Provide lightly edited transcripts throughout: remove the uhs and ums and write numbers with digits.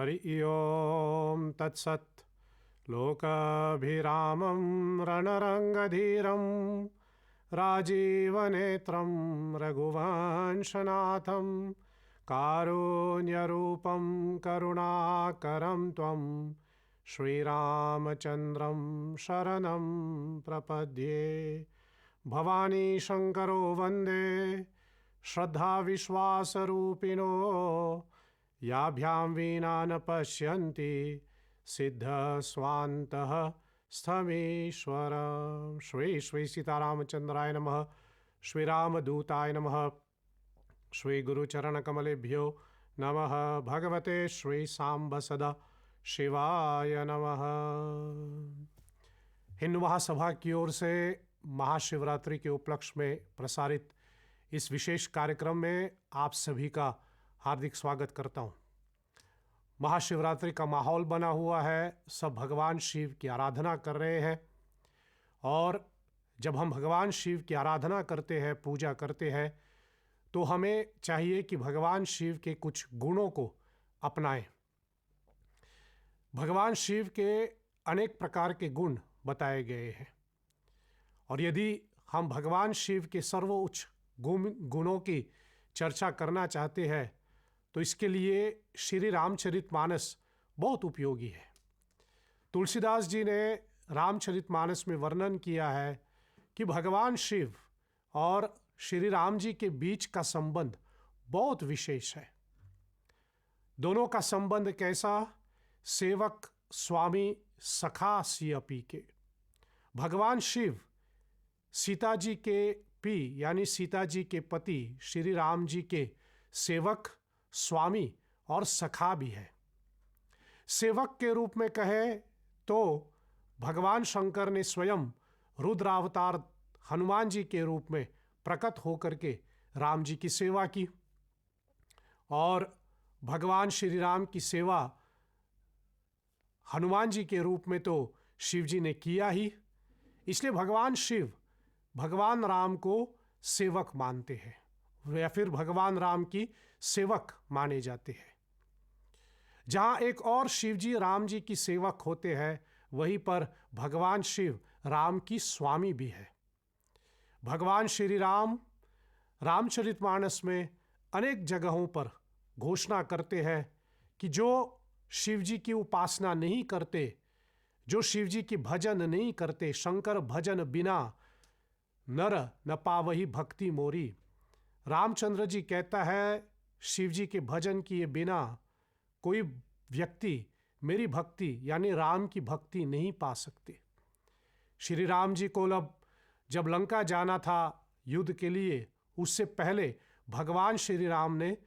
हरि ओम तत्सत्। लोकाभिरामं रणरंगधीरं राजीवनेत्रं रघुवंशनाथं कारुण्यरूपं करुणाकरं त्वं श्रीरामचन्द्रं शरणं प्रपद्ये। भवानी शंकरो वन्दे श्रद्धाविश्वासरूपिणो याभ्यां वीणा न पश्यन्ति सिद्धस्वान्तः स्थमीश्वर। श्री श्री सीतारामचंद्राय नमः। श्री रामदूताय नमः। श्री गुरुचरणकमलेभ्यो नमः। भगवते श्री सांब सदा शिवाय नमः। हिंदू महासभा की ओर से महाशिवरात्रि के उपलक्ष्य में प्रसारित इस विशेष कार्यक्रम में आप सभी का हार्दिक स्वागत करता हूँ। महाशिवरात्रि का माहौल बना हुआ है, सब भगवान शिव की आराधना कर रहे हैं। और जब हम भगवान शिव की आराधना करते हैं, पूजा करते हैं, तो हमें चाहिए कि भगवान शिव के कुछ गुणों को अपनाएं। भगवान शिव के अनेक प्रकार के गुण बताए गए हैं, और यदि हम भगवान शिव के सर्वोच्च गुणों की चर्चा करना चाहते हैं तो इसके लिए श्री रामचरितमानस बहुत उपयोगी है। तुलसीदास जी ने रामचरितमानस में वर्णन किया है कि भगवान शिव और श्री राम जी के बीच का संबंध बहुत विशेष है। दोनों का संबंध कैसा? सेवक स्वामी सखा सियपी के। भगवान शिव सीता जी के पी यानी सीता जी के पति श्री राम जी के सेवक, स्वामी और सखा भी है। सेवक के रूप में कहे तो भगवान शंकर ने स्वयं रुद्रावतार हनुमान जी के रूप में प्रकट होकर के राम जी की सेवा की, और भगवान श्री राम की सेवा हनुमान जी के रूप में तो शिव जी ने किया ही। इसलिए भगवान शिव भगवान राम को सेवक मानते हैं या फिर भगवान राम की सेवक माने जाते हैं। जहां एक और शिव जी राम जी की सेवक होते हैं, वहीं पर भगवान शिव राम की स्वामी भी है। भगवान श्री राम रामचरितमानस में अनेक जगहों पर घोषणा करते हैं कि जो शिव जी की उपासना नहीं करते, जो शिव जी की भजन नहीं करते, शंकर भजन बिना नर न पावही भक्ति मोरी। रामचंद्र जी कहता है शिव जी के भजन किए बिना कोई व्यक्ति मेरी भक्ति यानी राम की भक्ति नहीं पा सकते। श्री राम जी को जब लंका जाना था युद्ध के लिए, उससे पहले भगवान श्री राम ने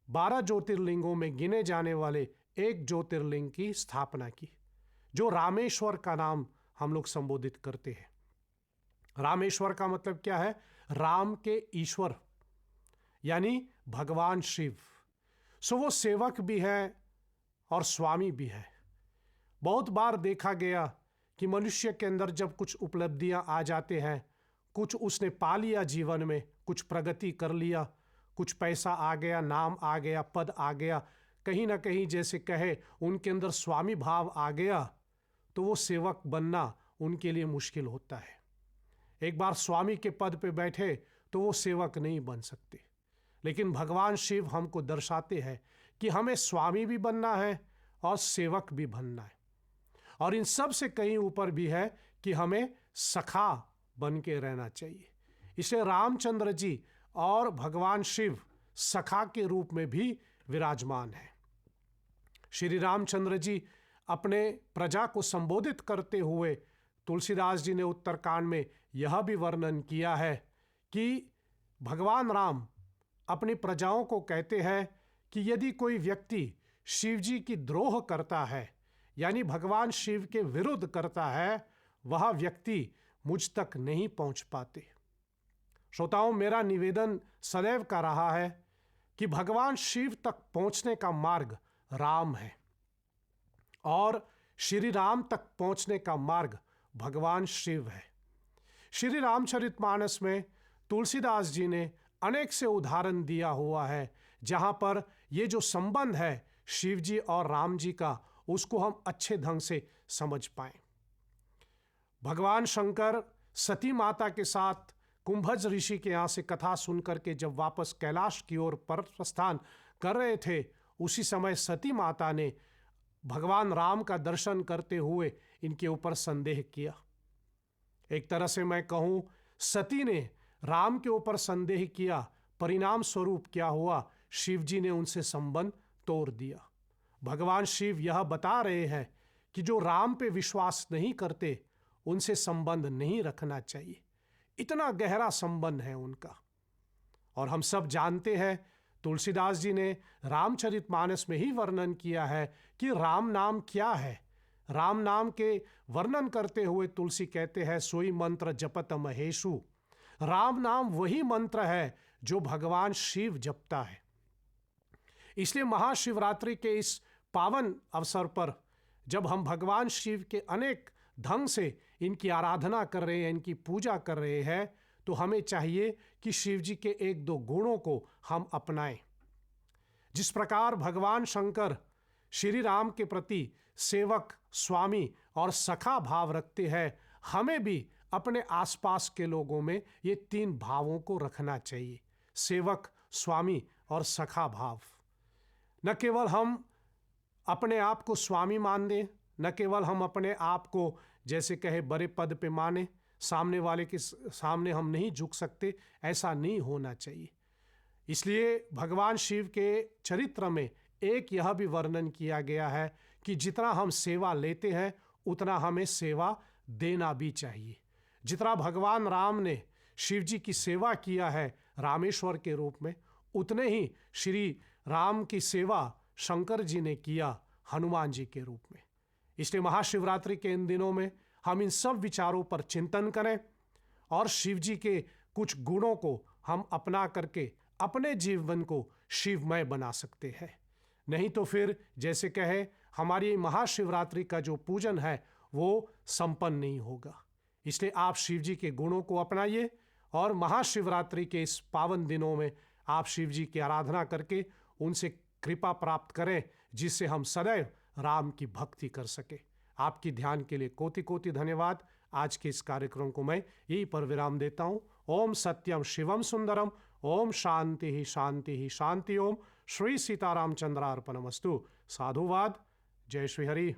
12 ज्योतिर्लिंगों में गिने जाने वाले एक ज्योतिर्लिंग की स्थापना की, जो रामेश्वर का नाम हम लोग संबोधित करते हैं। रामेश्वर का मतलब क्या है? राम के ईश्वर यानी भगवान शिव। सो वो सेवक भी है और स्वामी भी है। बहुत बार देखा गया कि मनुष्य के अंदर जब कुछ उपलब्धियां आ जाते हैं, कुछ उसने पा लिया जीवन में, कुछ प्रगति कर लिया, कुछ पैसा आ गया, नाम आ गया, पद आ गया, कहीं ना कहीं जैसे कहे उनके अंदर स्वामी भाव आ गया, तो वो सेवक बनना उनके लिए मुश्किल होता है। एक बार स्वामी के पद पे बैठे तो वो सेवक नहीं बन सकते। लेकिन भगवान शिव हमको दर्शाते हैं कि हमें स्वामी भी बनना है और सेवक भी बनना है, और इन सब से कहीं ऊपर भी है कि हमें सखा बन के रहना चाहिए। इसलिए रामचंद्र जी और भगवान शिव सखा के रूप में भी विराजमान है। श्री रामचंद्र जी अपने प्रजा को संबोधित करते हुए तुलसीदास जी ने उत्तरकांड में यह भी वर्णन किया है कि भगवान राम अपनी प्रजाओं को कहते हैं कि यदि कोई व्यक्ति शिव जी की द्रोह करता है यानी भगवान शिव के विरुद्ध करता है, वह व्यक्ति मुझ तक नहीं पहुंच पाते। श्रोताओं, मेरा निवेदन सदैव का रहा है कि भगवान शिव तक पहुंचने का मार्ग राम है, और श्री राम तक पहुंचने का मार्ग भगवान शिव है। श्री रामचरितमानस में तुलसीदास जी ने अनेक से उदाहरण दिया हुआ है, जहां पर ये जो संबंध है शिव जी और राम जी का उसको हम अच्छे ढंग से समझ पाएं। भगवान शंकर सती माता के साथ कुंभज ऋषि के यहाँ से कथा सुनकर के जब वापस कैलाश की ओर प्रस्थान कर रहे थे, उसी समय सती माता ने भगवान राम का दर्शन करते हुए इनके ऊपर संदेह किया। एक तरह से मैं कहूँ, सती ने राम के ऊपर संदेह किया, परिणाम स्वरूप क्या हुआ, शिव जी ने उनसे संबंध तोड़ दिया। भगवान शिव यह बता रहे हैं कि जो राम पे विश्वास नहीं करते उनसे संबंध नहीं रखना चाहिए। इतना गहरा संबंध है उनका। और हम सब जानते हैं, तुलसीदास जी ने रामचरितमानस में ही वर्णन किया है कि राम नाम क्या है। राम नाम के वर्णन करते हुए तुलसी कहते हैं, सोई मंत्र जपत महेशु। राम नाम वही मंत्र है जो भगवान शिव जपता है। इसलिए महाशिवरात्रि के इस पावन अवसर पर जब हम भगवान शिव के अनेक ढंग से इनकी आराधना कर रहे हैं, इनकी पूजा कर रहे हैं, तो हमें चाहिए कि शिव जी के एक दो गुणों को हम अपनाएं। जिस प्रकार भगवान शंकर श्री राम के प्रति सेवक, स्वामी और सखा भाव रखते हैं, हमें भी अपने आसपास के लोगों में ये तीन भावों को रखना चाहिए, सेवक, स्वामी और सखा भाव। न केवल हम अपने आप को स्वामी मान दें, न केवल हम अपने आप को जैसे कहे बड़े पद पे माने, सामने वाले के सामने हम नहीं झुक सकते, ऐसा नहीं होना चाहिए। इसलिए भगवान शिव के चरित्र में एक यह भी वर्णन किया गया है कि जितना हम सेवा लेते हैं उतना हमें सेवा देना भी चाहिए। जितना भगवान राम ने शिव जी की सेवा किया है रामेश्वर के रूप में, उतने ही श्री राम की सेवा शंकर जी ने किया हनुमान जी के रूप में। इसलिए महाशिवरात्रि के इन दिनों में हम इन सब विचारों पर चिंतन करें और शिव जी के कुछ गुणों को हम अपना करके अपने जीवन को शिवमय बना सकते हैं। नहीं तो फिर जैसे कहे, हमारी महाशिवरात्रि का जो पूजन है वो संपन्न नहीं होगा। इसलिए आप शिव जी के गुणों को अपनाइए और महाशिवरात्रि के इस पावन दिनों में आप शिव जी की आराधना करके उनसे कृपा प्राप्त करें, जिससे हम सदैव राम की भक्ति कर सके। आपकी ध्यान के लिए कोटि कोटि धन्यवाद। आज के इस कार्यक्रम को मैं यही पर विराम देता हूँ। ओम सत्यम शिवम सुंदरम। ओम शांति ही शांति ही शांति। ओम श्री सीतारामचंद्रार्पणमस्तु। साधुवाद। जय श्री हरि।